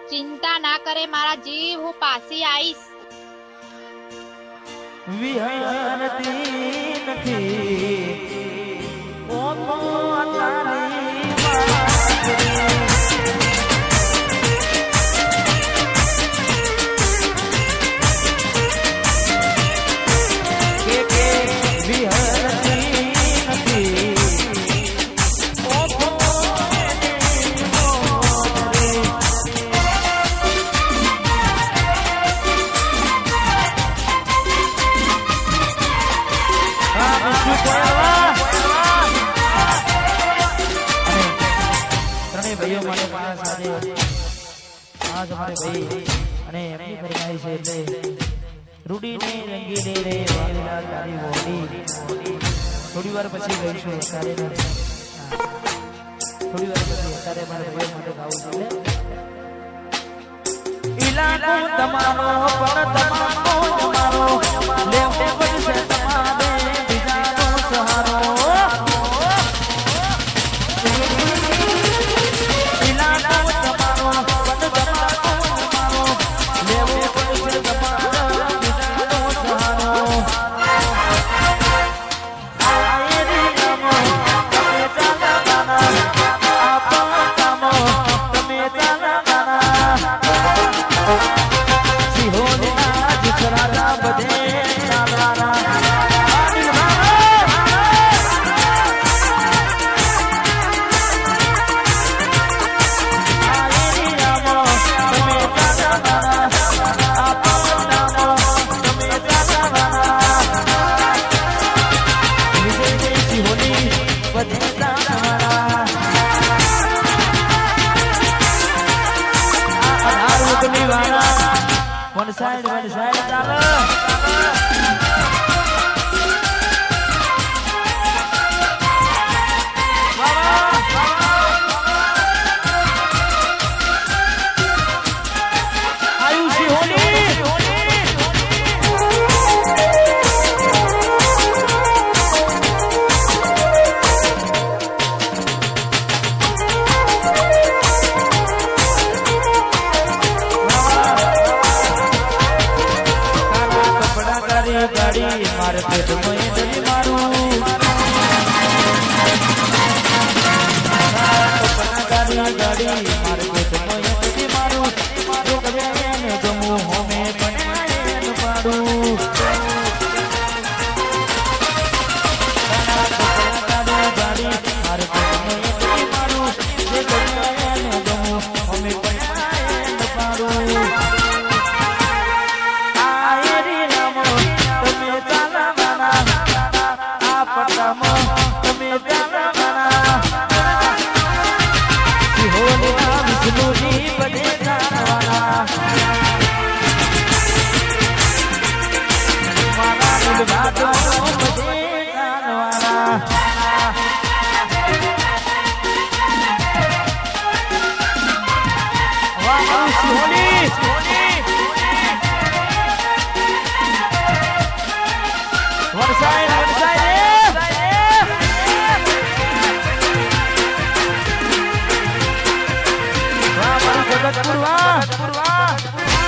ચિંતા ના કરે મારા જીવ, હું પાછી આવીશ. વિહરતી નથી ઓમો તારી થોડી વાર પછી ગઈશું. થોડી વાર પછી અત્યારે મારે ભાઈઓ માટે ગાવું છે. ઈલાકો તમારો પણ તમારો લેવો પડશે તમારે બીજાનો સહારો. One side, ચાલો. મારે પેટ મોય મારું ગાડી મારે પેટ મોય મારું જો કવે ને ગમું હોમે પણ પાડું ગાડી મારે પેટ મોય મારું જે કવે ને ગમું હોમે પણ પાડું. પૂર્વા